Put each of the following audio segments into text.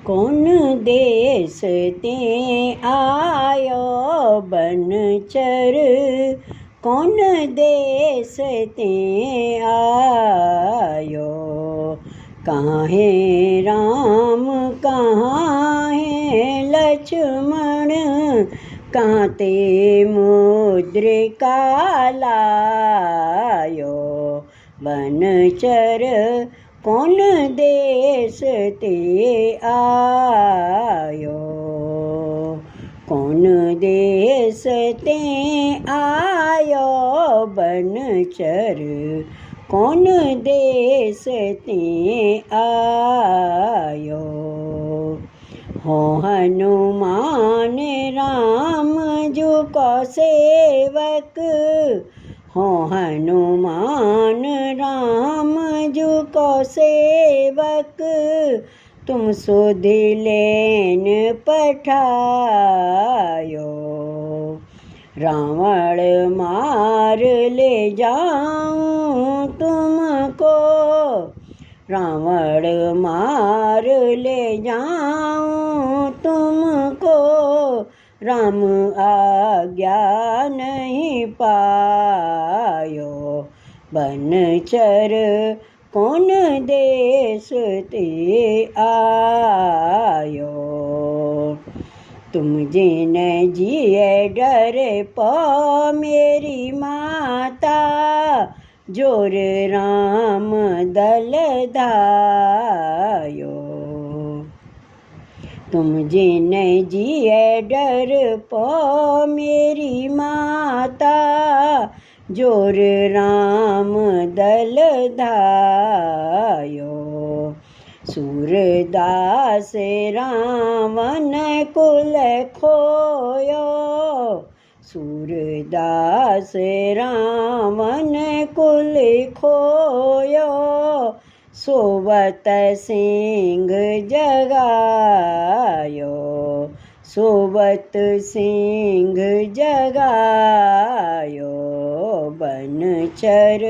कौन देश ते आयो बनचर, कौन देश ते आयो। काहे राम काहे लक्ष्मण, काते मुद्रिका लायो। बनचर कौन देश ते आयो, कौन देश ते आयो बनचर, कौन देश ते आयो। हो हनुमान राम जो को सेवक, हो हनुमान राम जो को सेवक, तुम सुधि लेन पठायो। रावण मार ले जाऊं तुमको, रावण मार ले जाऊं तुमको, राम आज्ञा नहीं पायो। बनचर कौन देश ते आयो। तुम जिन जिए डर पो मेरी माता, जोर राम दल धायो। तुम जिन जिए डर पो मेरी माता, जोर राम दल धायो। सूरदास रावण कुल खोयो, सूरदास रावण कुल खोयो, सोवत सिंह जगायो, सोवत सिंह जगायो। बनचर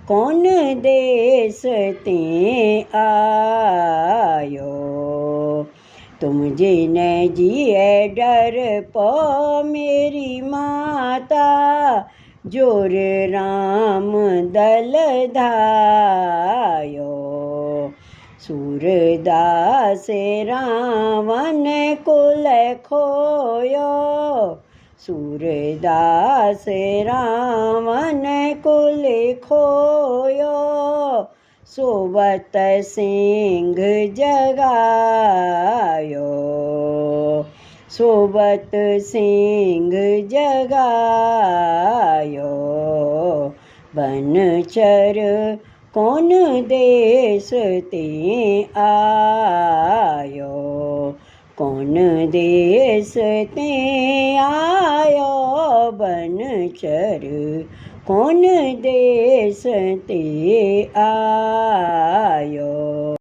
कौन देश ते आयो। तुम जिन जिए डर पो मेरी माता, जोर राम दल धायो। सूरदास रावण कुल खोयो, सूरदास रावण कुल खोयो, सोवत सिंह जगायो, सोवत सिंह जगायो। बनचर कौन देश ते आयो, कौन देश ते आयो बनचर, कौन देश ते आयो।